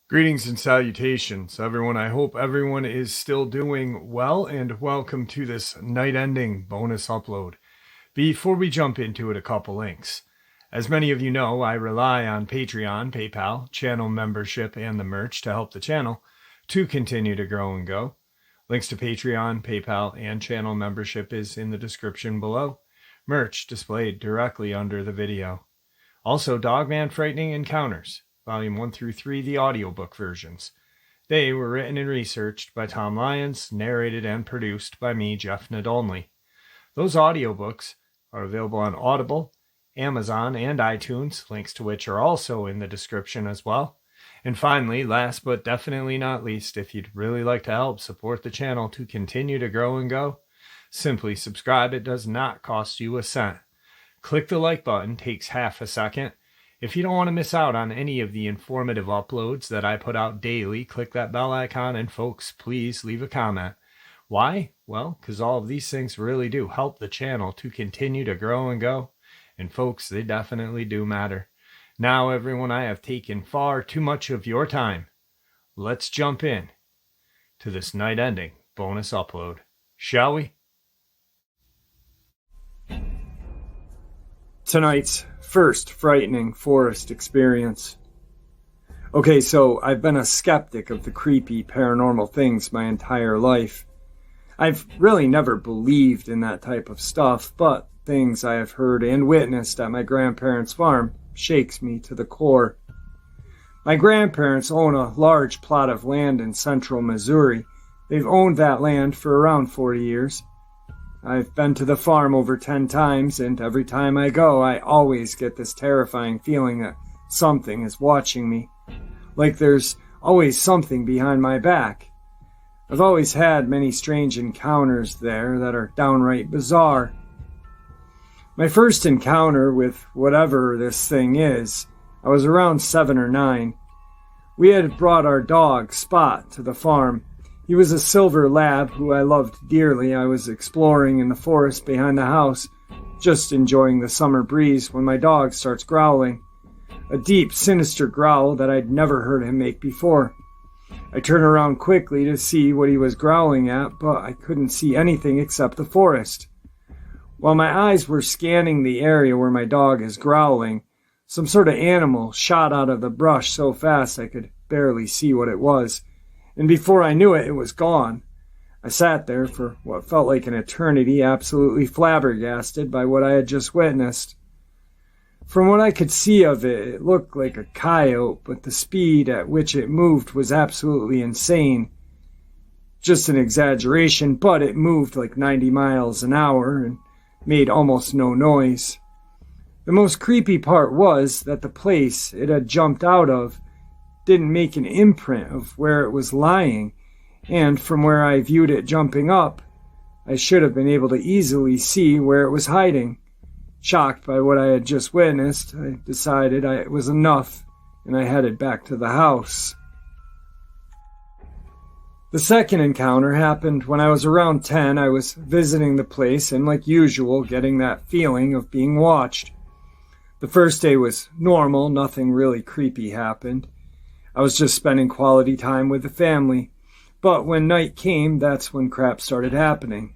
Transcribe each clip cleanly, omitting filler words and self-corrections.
Greetings and salutations, everyone. I hope everyone is still doing well, and welcome to this night-ending bonus upload. Before we jump into it, a couple links. As many of you know, I rely on Patreon, PayPal, channel membership, and the merch to help the channel to continue to grow and go. Links to Patreon, PayPal, and channel membership is in the description below. Merch displayed directly under the video. Also, Dogman Frightening Encounters, Volume 1 through 3, the audiobook versions. They were written and researched by Tom Lyons, narrated and produced by me, Jeff Nadolny. Those audiobooks are available on Audible, Amazon, and iTunes, links to which are also in the description as well. And finally, last but definitely not least, if you'd really like to help support the channel to continue to grow and go, simply subscribe. It does not cost you a cent. Click the like button, takes half a second. If you don't want to miss out on any of the informative uploads that I put out daily, click that bell icon, and folks, please leave a comment. Why? Well, because all of these things really do help the channel to continue to grow and go. And folks, they definitely do matter. Now, everyone, I have taken far too much of your time. Let's jump in to this night-ending bonus upload, shall we? Tonight's first frightening forest experience. Okay, so I've been a skeptic of the creepy paranormal things my entire life. I've really never believed in that type of stuff, but things I have heard and witnessed at my grandparents' farm shakes me to the core. My grandparents own a large plot of land in central Missouri. They've owned that land for around 40 years. I've been to the farm over 10 times, and every time I go, I always get this terrifying feeling that something is watching me. Like there's always something behind my back. I've always had many strange encounters there that are downright bizarre. My first encounter with whatever this thing is, I was around 7 or 9. We had brought our dog, Spot, to the farm. He was a silver lab who I loved dearly. I was exploring in the forest behind the house, just enjoying the summer breeze when my dog starts growling. A deep, sinister growl that I'd never heard him make before. I turned around quickly to see what he was growling at, but I couldn't see anything except the forest. While my eyes were scanning the area where my dog is growling, some sort of animal shot out of the brush so fast I could barely see what it was. And before I knew it, it was gone. I sat there for what felt like an eternity, absolutely flabbergasted by what I had just witnessed. From what I could see of it, it looked like a coyote, but the speed at which it moved was absolutely insane. Just an exaggeration, but it moved like 90 miles an hour and made almost no noise. The most creepy part was that the place it had jumped out of didn't make an imprint of where it was lying, and from where I viewed it jumping up, I should have been able to easily see where it was hiding. Shocked by what I had just witnessed, I decided it was enough, and I headed back to the house. The second encounter happened when I was around 10. I was visiting the place and, like usual, getting that feeling of being watched. The first day was normal, nothing really creepy happened. I was just spending quality time with the family. But when night came, that's when crap started happening.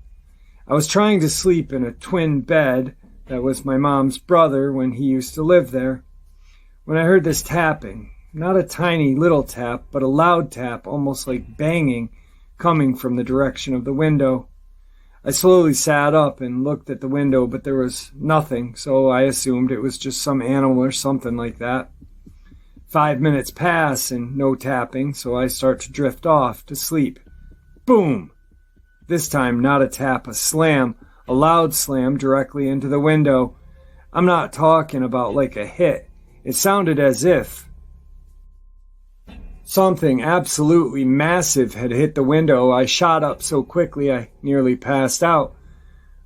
I was trying to sleep in a twin bed that was my mom's brother when he used to live there, when I heard this tapping. Not a tiny little tap, but a loud tap, almost like banging, coming from the direction of the window. I slowly sat up and looked at the window, but there was nothing, so I assumed it was just some animal or something like that. 5 minutes pass and no tapping, so I start to drift off to sleep. Boom! This time not a tap, a slam, a loud slam directly into the window. I'm not talking about like a hit. It sounded as if something absolutely massive had hit the window. I shot up so quickly I nearly passed out.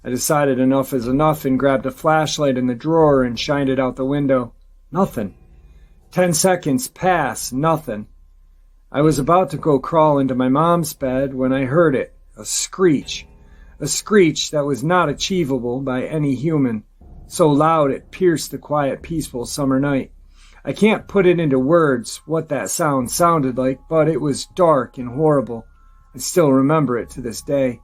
I decided enough is enough and grabbed a flashlight in the drawer and shined it out the window. Nothing. 10 seconds pass, nothing. I was about to go crawl into my mom's bed when I heard it, a screech. a screech that was not achievable by any human, so loud it pierced the quiet, peaceful summer night. I can't put it into words what that sound sounded like, but it was dark and horrible. I still remember it to this day.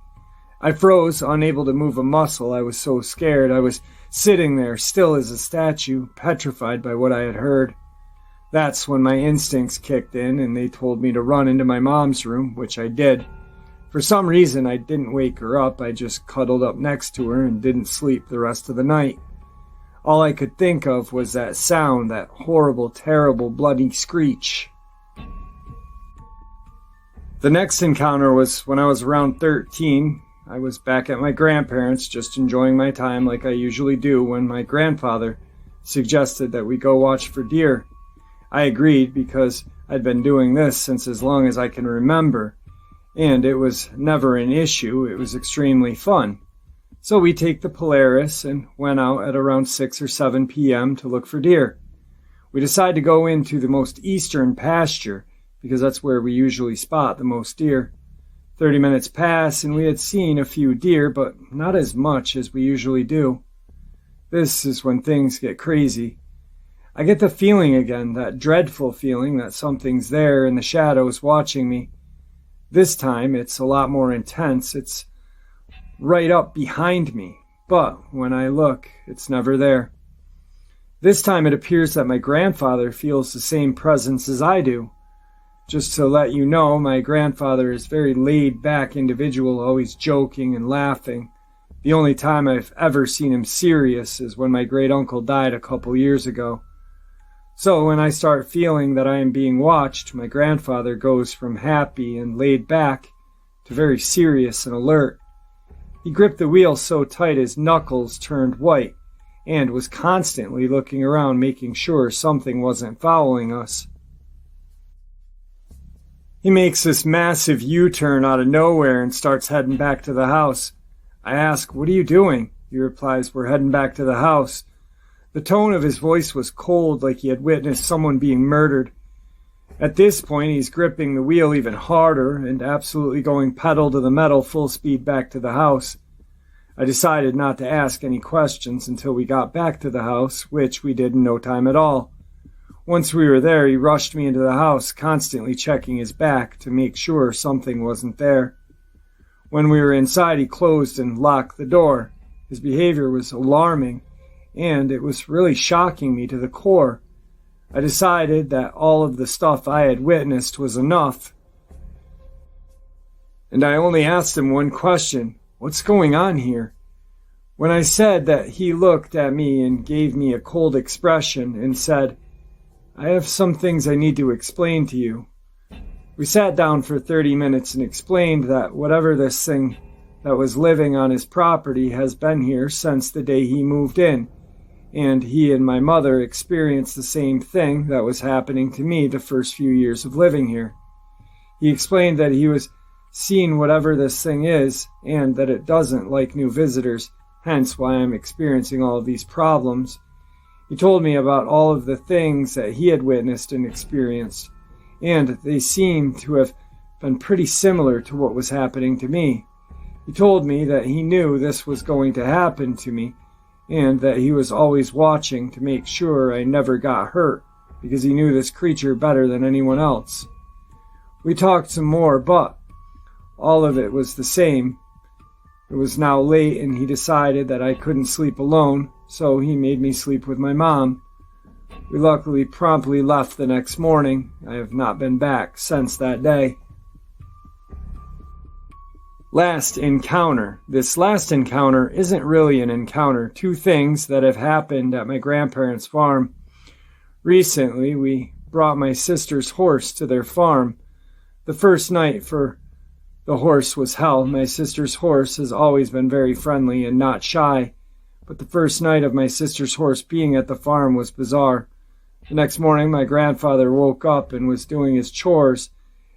I froze, unable to move a muscle. I was so scared. I was sitting there, still as a statue, petrified by what I had heard. That's when my instincts kicked in, and they told me to run into my mom's room, which I did. For some reason, I didn't wake her up. I just cuddled up next to her and didn't sleep the rest of the night. All I could think of was that sound, that horrible, terrible, bloody screech. The next encounter was when I was around 13. I was back at my grandparents', just enjoying my time like I usually do, when my grandfather suggested that we go watch for deer. I agreed because I'd been doing this since as long as I can remember, and it was never an issue. It was extremely fun. So we take the Polaris and went out at around 6 or 7 p.m. to look for deer. We decided to go into the most eastern pasture because that's where we usually spot the most deer. 30 minutes passed and we had seen a few deer, but not as much as we usually do. This is when things get crazy. I get the feeling again, that dreadful feeling that something's there in the shadows watching me. This time it's a lot more intense. It's right up behind me, but when I look, it's never there. This time it appears that my grandfather feels the same presence as I do. Just to let you know, my grandfather is a very laid-back individual, always joking and laughing. The only time I've ever seen him serious is when my great-uncle died a couple years ago. So when I start feeling that I am being watched, my grandfather goes from happy and laid back to very serious and alert. He gripped the wheel so tight his knuckles turned white and was constantly looking around, making sure something wasn't following us. He makes this massive U-turn out of nowhere and starts heading back to the house. I ask, "What are you doing?" He replies, "We're heading back to the house." The tone of his voice was cold, like he had witnessed someone being murdered. At this point, he's gripping the wheel even harder and absolutely going pedal to the metal full speed back to the house. I decided not to ask any questions until we got back to the house, which we did in no time at all. Once we were there, he rushed me into the house, constantly checking his back to make sure something wasn't there. When we were inside, he closed and locked the door. His behavior was alarming, and it was really shocking me to the core. I decided that all of the stuff I had witnessed was enough, and I only asked him one question: "What's going on here?" When I said that, he looked at me and gave me a cold expression and said, "I have some things I need to explain to you." We sat down for 30 minutes and explained that whatever this thing that was living on his property has been here since the day he moved in, and he and my mother experienced the same thing that was happening to me the first few years of living here. He explained that he was seeing whatever this thing is, and that it doesn't like new visitors, hence why I'm experiencing all of these problems. He told me about all of the things that he had witnessed and experienced, and they seemed to have been pretty similar to what was happening to me. He told me that he knew this was going to happen to me, and that he was always watching to make sure I never got hurt, because he knew this creature better than anyone else. We talked some more, but all of it was the same. It was now late, and he decided that I couldn't sleep alone, so he made me sleep with my mom. We luckily promptly left the next morning. I have not been back since that day. Last encounter. This last encounter isn't really an encounter. Two things that have happened at my grandparents' farm. Recently, we brought my sister's horse to their farm. The first night for the horse was hell. My sister's horse has always been very friendly and not shy, but the first night of my sister's horse being at the farm was bizarre. The next morning, my grandfather woke up and was doing his chores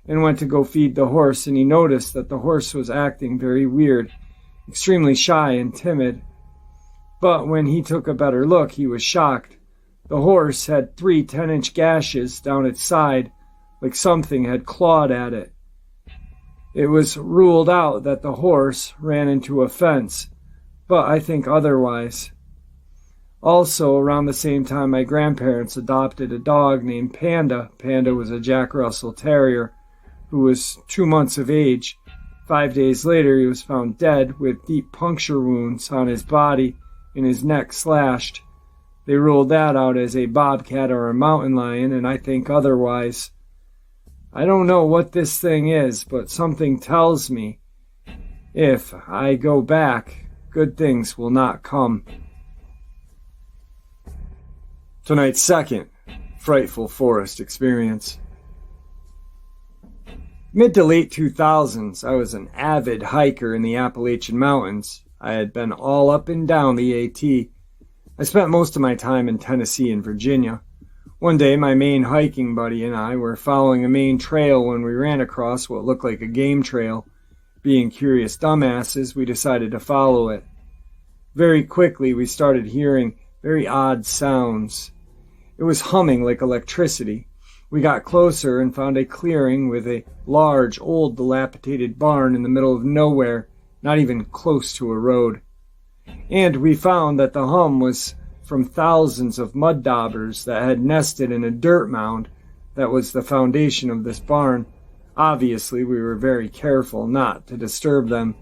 and went to go feed the horse, and he noticed that the horse was acting very weird, extremely shy and timid. But when he took a better look, he was shocked. The horse had 3 10-inch gashes down its side, like something had clawed at it. It was ruled out that the horse ran into a fence, but I think otherwise. Also, around the same time, my grandparents adopted a dog named Panda. Panda was a Jack Russell Terrier who was 2 months of age. 5 days later, he was found dead with deep puncture wounds on his body and his neck slashed. They ruled that out as a bobcat or a mountain lion, and I think otherwise. I don't know what this thing is, but something tells me if I go back, good things will not come. Tonight's second frightful forest experience. Mid to late 2000s, I was an avid hiker in the Appalachian Mountains. I had been all up and down the AT. I spent most of my time in Tennessee and Virginia. One day, my main hiking buddy and I were following a main trail when we ran across what looked like a game trail. Being curious dumbasses, we decided to follow it. Very quickly, we started hearing very odd sounds. It was humming like electricity. We got closer and found a clearing with a large, old, dilapidated barn in the middle of nowhere, not even close to a road. And we found that the hum was from thousands of mud daubers that had nested in a dirt mound that was the foundation of this barn. Obviously, we were very careful not to disturb them.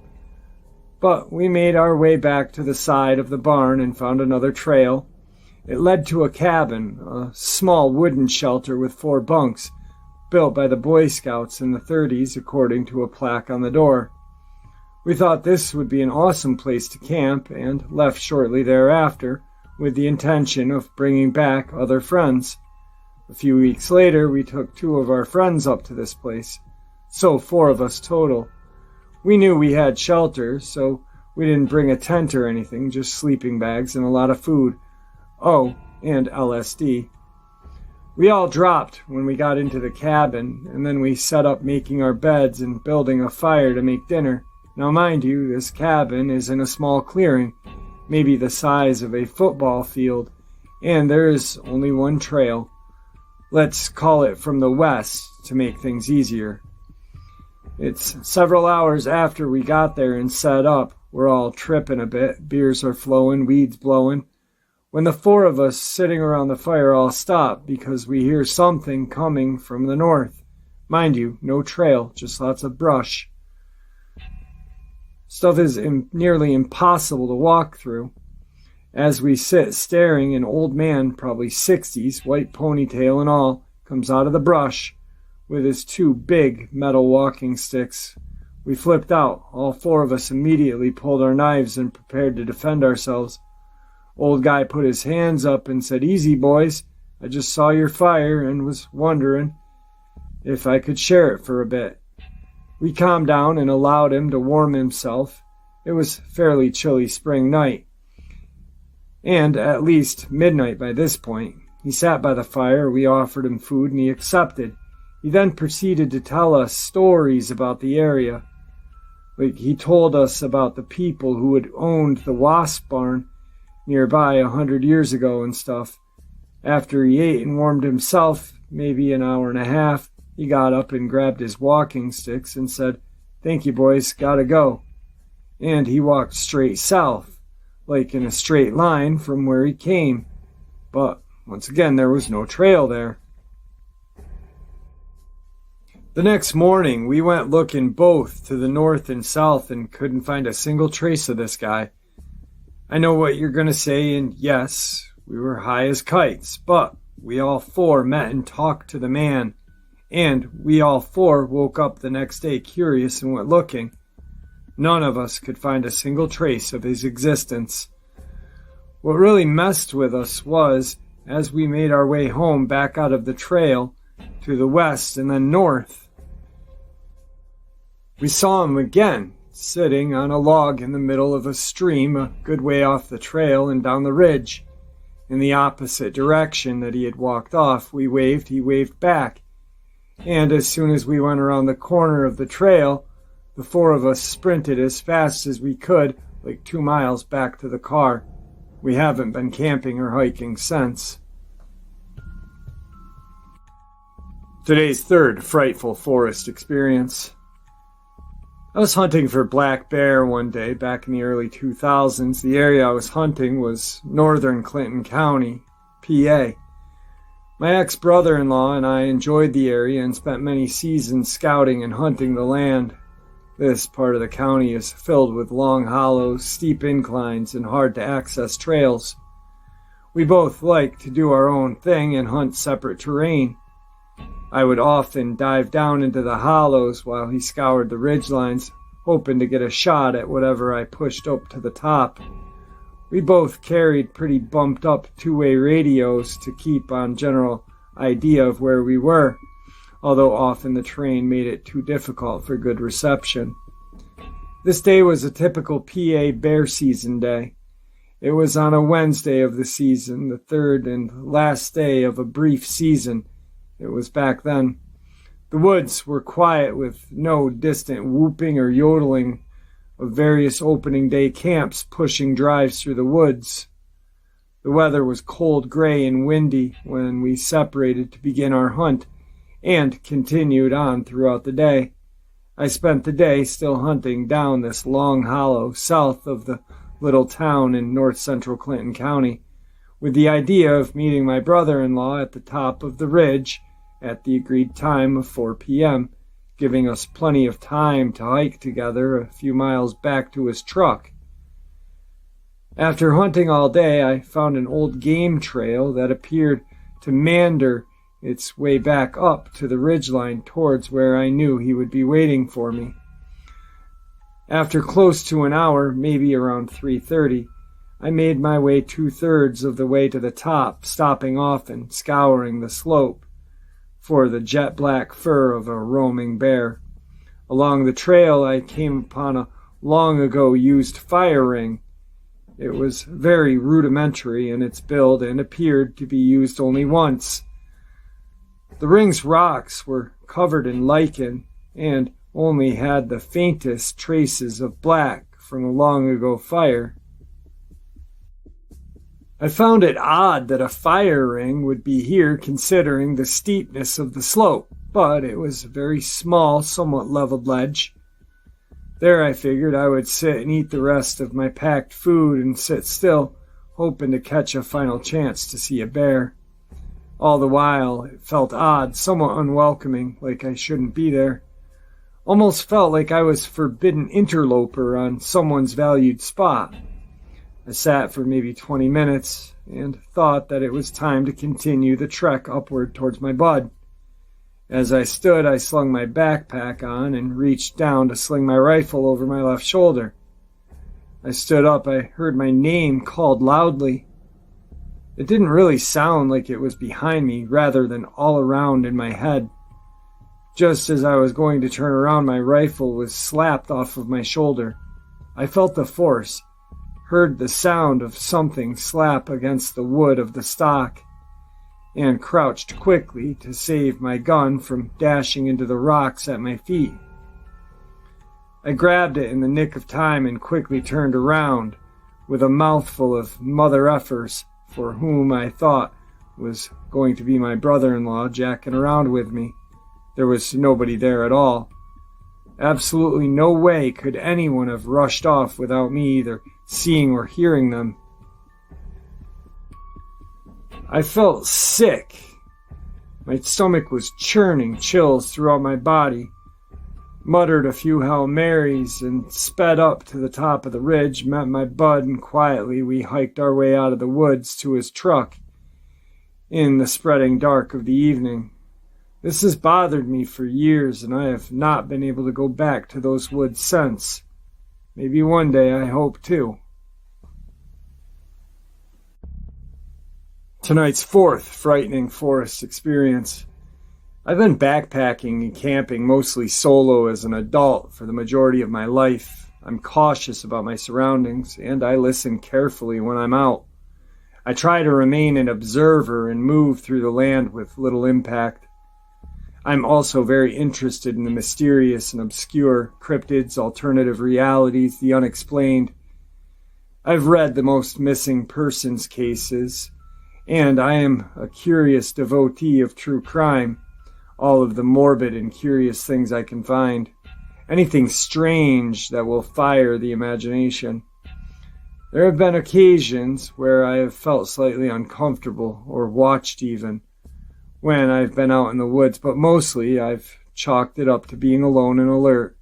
But we made our way back to the side of the barn and found another trail. It led to a cabin, a small wooden shelter with 4 bunks, built by the Boy Scouts in the 30s according to a plaque on the door. We thought this would be an awesome place to camp and left shortly thereafter with the intention of bringing back other friends. A few weeks later, we took 2 of our friends up to this place, so 4 of us total. We knew we had shelter, so we didn't bring a tent or anything, just sleeping bags and a lot of food. Oh, and LSD. We all dropped when we got into the cabin, and then we set up making our beds and building a fire to make dinner. Now mind you, this cabin is in a small clearing, maybe the size of a football field, and there is only one trail. Let's call it from the west to make things easier. It's several hours after we got there and set up. We're all tripping a bit, beers are flowing, weeds blowing, when the 4 of us sitting around the fire all stop because we hear something coming from the north. Mind you, no trail, just lots of brush. Stuff is nearly impossible to walk through. As we sit staring, an old man, probably 60s, white ponytail and all, comes out of the brush with his 2 big metal walking sticks. We flipped out. All 4 of us immediately pulled our knives and prepared to defend ourselves. Old guy put his hands up and said, "Easy, boys. I just saw your fire and was wondering if I could share it for a bit." We calmed down and allowed him to warm himself. It was a fairly chilly spring night, and at least midnight by this point. He sat by the fire, we offered him food, and he accepted. He then proceeded to tell us stories about the area. Like, he told us about the people who had owned the wasp barn nearby 100 years ago and stuff. After he ate and warmed himself, maybe an hour and a half, he got up and grabbed his walking sticks and said, "Thank you, boys, gotta go." And he walked straight south, like in a straight line from where he came. But once again, there was no trail there. The next morning, we went looking both to the north and south and couldn't find a single trace of this guy. I know what you're going to say, and yes, we were high as kites, but we all 4 met and talked to the man, and we all 4 woke up the next day curious and went looking. None of us could find a single trace of his existence. What really messed with us was, as we made our way home back out of the trail to the west and then north, we saw him again, sitting on a log in the middle of a stream a good way off the trail and down the ridge. In the opposite direction that he had walked off, we waved, he waved back. And as soon as we went around the corner of the trail, the 4 of us sprinted as fast as we could, like 2 miles back to the car. We haven't been camping or hiking since. Today's third frightful forest experience. I was hunting for black bear one day back in the early 2000s. The area I was hunting was northern Clinton County, PA. My ex-brother-in-law and I enjoyed the area and spent many seasons scouting and hunting the land. This part of the county is filled with long hollows, steep inclines, and hard-to-access trails. We both like to do our own thing and hunt separate terrain. I would often dive down into the hollows while he scoured the ridgelines, hoping to get a shot at whatever I pushed up to the top. We both carried pretty bumped up two-way radios to keep on general idea of where we were, although often the terrain made it too difficult for good reception. This day was a typical PA bear season day. It was on a Wednesday of the season, the third and last day of a brief season. It was back then. The woods were quiet with no distant whooping or yodeling of various opening day camps pushing drives through the woods. The weather was cold, gray, and windy when we separated to begin our hunt and continued on throughout the day. I spent the day still hunting down this long hollow south of the little town in north-central Clinton County, with the idea of meeting my brother-in-law at the top of the ridge at the agreed time of 4 p.m., giving us plenty of time to hike together a few miles back to his truck. After hunting all day, I found an old game trail that appeared to meander its way back up to the ridgeline towards where I knew he would be waiting for me. After close to an hour, maybe around 3:30, I made my way 2/3 of the way to the top, stopping off and scouring the slope for the jet black fur of a roaming bear. Along the trail, I came upon a long ago used fire ring. It was very rudimentary in its build and appeared to be used only once. The ring's rocks were covered in lichen and only had the faintest traces of black from a long ago fire. I found it odd that a fire ring would be here considering the steepness of the slope, but it was a very small, somewhat leveled ledge. There I figured I would sit and eat the rest of my packed food and sit still, hoping to catch a final chance to see a bear. All the while, it felt odd, somewhat unwelcoming, like I shouldn't be there. Almost felt like I was forbidden interloper on someone's valued spot. I sat for maybe 20 minutes and thought that it was time to continue the trek upward towards my bud. As I stood, I slung my backpack on and reached down to sling my rifle over my left shoulder. I stood up. I heard my name called loudly. It didn't really sound like it was behind me, rather than all around in my head. Just as I was going to turn around, my rifle was slapped off of my shoulder. I felt the force, heard the sound of something slap against the wood of the stock, and crouched quickly to save my gun from dashing into the rocks at my feet. I grabbed it in the nick of time and quickly turned around with a mouthful of mother effers for whom I thought was going to be my brother-in-law jacking around with me. There was nobody there at all. Absolutely no way could anyone have rushed off without me either seeing or hearing them. I felt sick. My stomach was churning, chills throughout my body. Muttered a few Hail Marys and sped up to the top of the ridge, met my bud, and quietly we hiked our way out of the woods to his truck in the spreading dark of the evening. This has bothered me for years, and I have not been able to go back to those woods since. Maybe one day, I hope, too. Tonight's fourth frightening forest experience. I've been backpacking and camping mostly solo as an adult for the majority of my life. I'm cautious about my surroundings, and I listen carefully when I'm out. I try to remain an observer and move through the land with little impact. I'm also very interested in the mysterious and obscure, cryptids, alternative realities, the unexplained. I've read the most missing persons cases, and I am a curious devotee of true crime, all of the morbid and curious things I can find. anything strange that will fire the imagination. There have been occasions where I have felt slightly uncomfortable, or watched even, when I've been out in the woods, but mostly I've chalked it up to being alone and alert.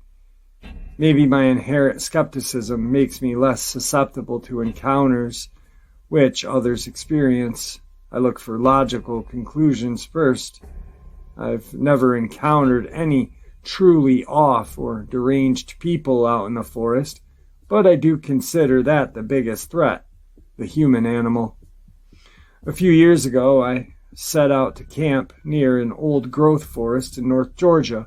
Maybe my inherent skepticism makes me less susceptible to encounters which others experience. I look for logical conclusions first. I've never encountered any truly off or deranged people out in the forest, but I do consider that the biggest threat, the human animal. A few years ago, I set out to camp near an old-growth forest in North Georgia.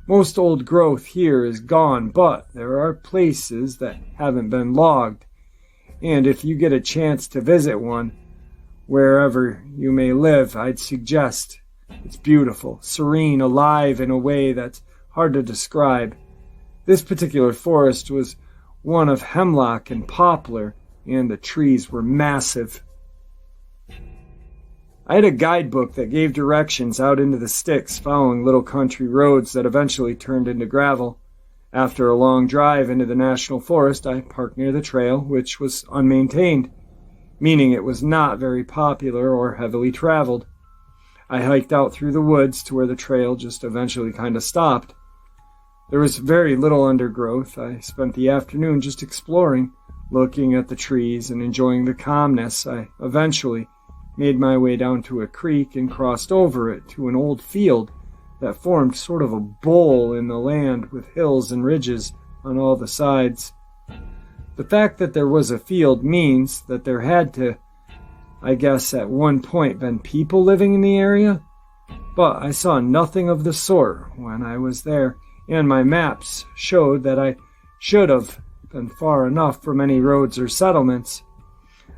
Most old growth here is gone, but there are places that haven't been logged, and if you get a chance to visit one, wherever you may live, I'd suggest it's beautiful, serene, alive in a way that's hard to describe. This particular forest was one of hemlock and poplar, and the trees were massive. I had a guidebook that gave directions out into the sticks, following little country roads that eventually turned into gravel. After a long drive into the national forest, I parked near the trail, which was unmaintained, meaning it was not very popular or heavily traveled. I hiked out through the woods to where the trail just eventually kind of stopped. There was very little undergrowth. I spent the afternoon just exploring, looking at the trees and enjoying the calmness. I eventually made my way down to a creek and crossed over it to an old field that formed sort of a bowl in the land with hills and ridges on all the sides. The fact that there was a field means that there had to, I guess, at one point been people living in the area, but I saw nothing of the sort when I was there, and my maps showed that I should have been far enough from any roads or settlements.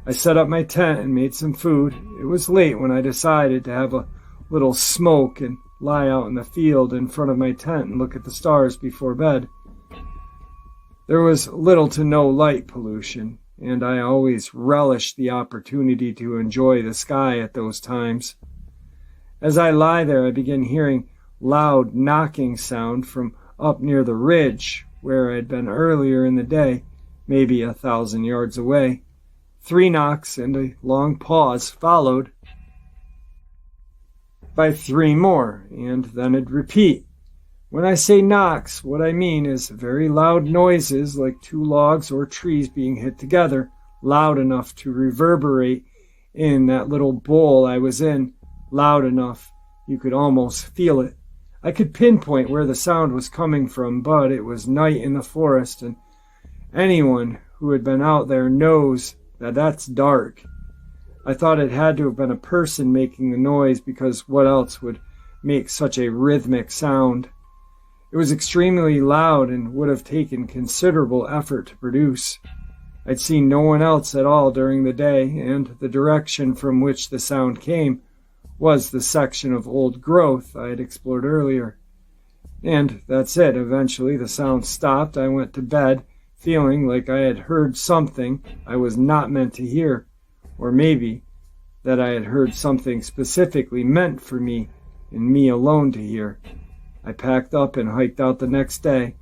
I set up my tent and made some food. It was late when I decided to have a little smoke and lie out in the field in front of my tent and look at the stars before bed. There was little to no light pollution, and I always relished the opportunity to enjoy the sky at those times. As I lie there, I begin hearing loud knocking sound from up near the ridge where I had been earlier in the day, maybe 1,000 yards away. 3 knocks and a long pause followed by 3 more, and then it'd repeat. When I say knocks, what I mean is very loud noises like 2 logs or trees being hit together, loud enough to reverberate in that little bowl I was in, loud enough you could almost feel it. I could pinpoint where the sound was coming from, but it was night in the forest, and anyone who had been out there knows that that's dark. I thought it had to have been a person making the noise, because what else would make such a rhythmic sound? It was extremely loud and would have taken considerable effort to produce. I'd seen no one else at all during the day, and the direction from which the sound came was the section of old growth I had explored earlier. And that's it. Eventually the sound stopped. I went to bed, feeling like I had heard something I was not meant to hear, or maybe that I had heard something specifically meant for me and me alone to hear. I packed up and hiked out the next day.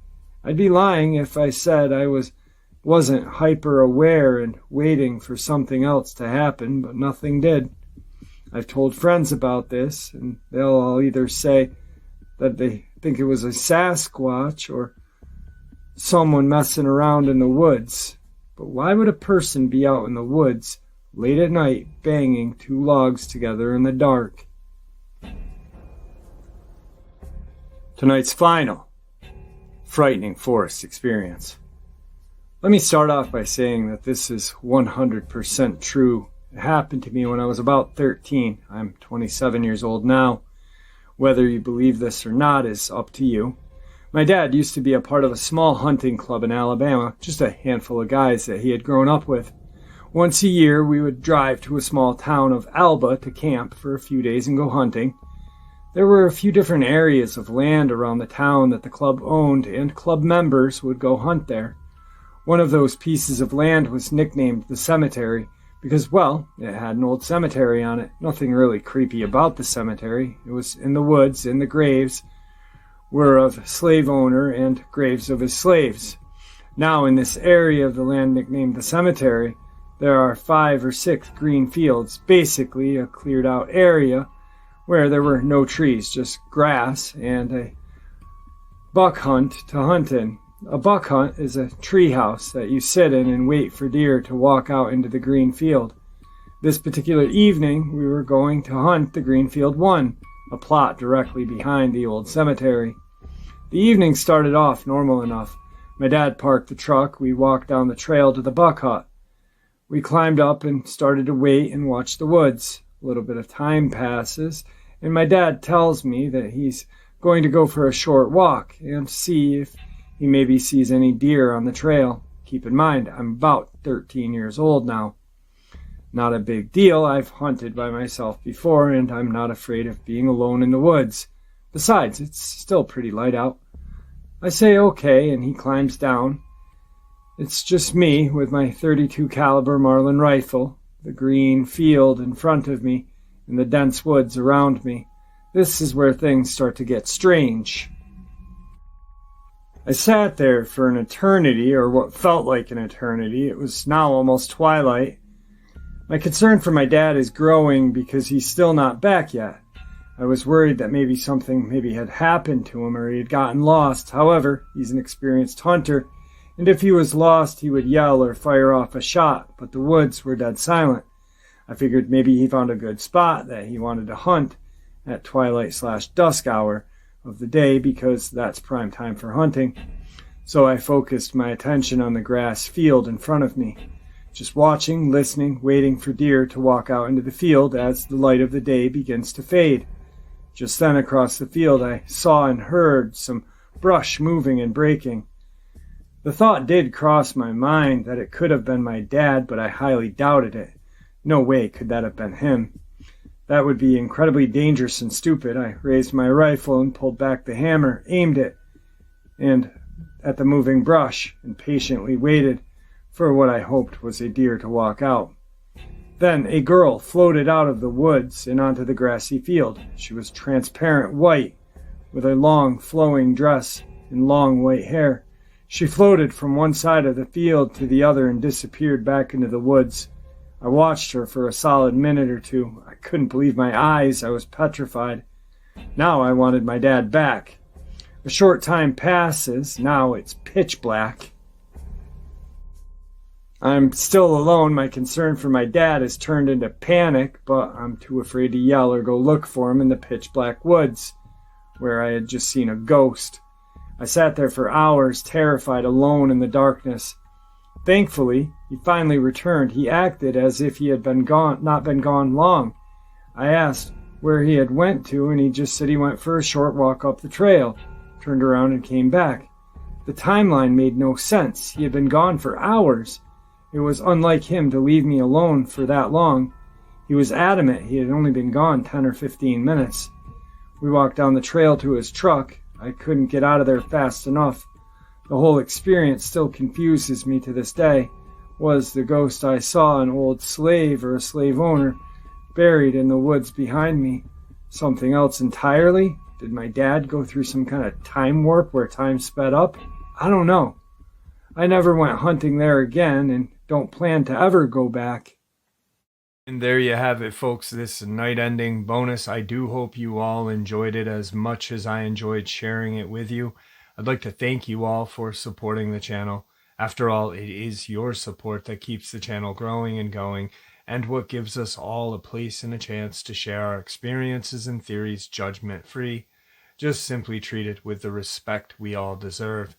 I'd be lying if I said I wasn't hyper-aware and waiting for something else to happen, but nothing did. I've told friends about this, and they'll all either say that they think it was a Sasquatch or someone messing around in the woods. But why would a person be out in the woods late at night banging 2 logs together in the dark? Tonight's final frightening forest experience. Let me start off by saying that this is 100% true. It happened to me when I was about 13. I'm 27 years old now. Whether you believe this or not is up to you. My dad used to be a part of a small hunting club in Alabama, just a handful of guys that he had grown up with. Once a year, we would drive to a small town of Alba to camp for a few days and go hunting. There were a few different areas of land around the town that the club owned, and club members would go hunt there. One of those pieces of land was nicknamed the cemetery because, well, it had an old cemetery on it. Nothing really creepy about the cemetery. It was in the woods, in the graves, were of slave owner and graves of his slaves. Now, in this area of the land nicknamed the cemetery, there are 5 or 6 green fields, basically a cleared out area where there were no trees, just grass and a buck hunt to hunt in. A buck hunt is a tree house that you sit in and wait for deer to walk out into the green field. This particular evening, we were going to hunt the Greenfield 1, a plot directly behind the old cemetery. The evening started off normal enough. My dad parked the truck. We walked down the trail to the buck hut. We climbed up and started to wait and watch the woods. A little bit of time passes, and my dad tells me that he's going to go for a short walk and see if he maybe sees any deer on the trail. Keep in mind, I'm about 13 years old now. Not a big deal. I've hunted by myself before, and I'm not afraid of being alone in the woods. Besides, it's still pretty light out. I say okay, and he climbs down. It's just me with my .32 caliber Marlin rifle, the green field in front of me, and the dense woods around me. This is where things start to get strange. I sat there for an eternity, or what felt like an eternity. It was now almost twilight. My concern for my dad is growing because he's still not back yet. I was worried that maybe something had happened to him or he had gotten lost. However, he's an experienced hunter, and if he was lost, he would yell or fire off a shot, but the woods were dead silent. I figured maybe he found a good spot that he wanted to hunt at twilight/dusk hour of the day because that's prime time for hunting. So I focused my attention on the grass field in front of me, just watching, listening, waiting for deer to walk out into the field as the light of the day begins to fade. Just then across the field I saw and heard some brush moving and breaking. The thought did cross my mind that it could have been my dad, but I highly doubted it. No way could that have been him. That would be incredibly dangerous and stupid. I raised my rifle and pulled back the hammer, aimed it, and at the moving brush, and patiently waited for what I hoped was a deer to walk out. Then a girl floated out of the woods and onto the grassy field. She was transparent white, with a long flowing dress and long white hair. She floated from one side of the field to the other and disappeared back into the woods. I watched her for a solid minute or two. I couldn't believe my eyes. I was petrified. Now I wanted my dad back. A short time passes. Now it's pitch black. I'm still alone. My concern for my dad has turned into panic, but I'm too afraid to yell or go look for him in the pitch black woods, where I had just seen a ghost. I sat there for hours, terrified, alone in the darkness. Thankfully, he finally returned. He acted as if he had not been gone long. I asked where he had went to, and he just said he went for a short walk up the trail, turned around and came back. The timeline made no sense. He had been gone for hours. It was unlike him to leave me alone for that long. He was adamant he had only been gone 10 or 15 minutes. We walked down the trail to his truck. I couldn't get out of there fast enough. The whole experience still confuses me to this day. Was the ghost I saw an old slave or a slave owner buried in the woods behind me something else entirely? Did my dad go through some kind of time warp where time sped up? I don't know. I never went hunting there again and don't plan to ever go back. And there you have it, folks, this night ending bonus. I do hope you all enjoyed it as much as I enjoyed sharing it with you. I'd like to thank you all for supporting the channel. After all, it is your support that keeps the channel growing and going, and what gives us all a place and a chance to share our experiences and theories judgment-free. Just simply treat it with the respect we all deserve.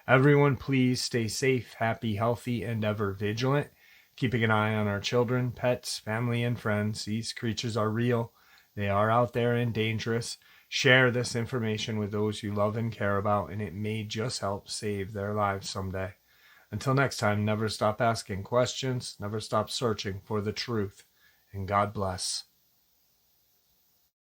Everyone, please stay safe, happy, healthy, and ever vigilant. Keeping an eye on our children, pets, family, and friends. These creatures are real. They are out there and dangerous. Share this information with those you love and care about, and it may just help save their lives someday. Until next time, never stop asking questions, never stop searching for the truth, and God bless.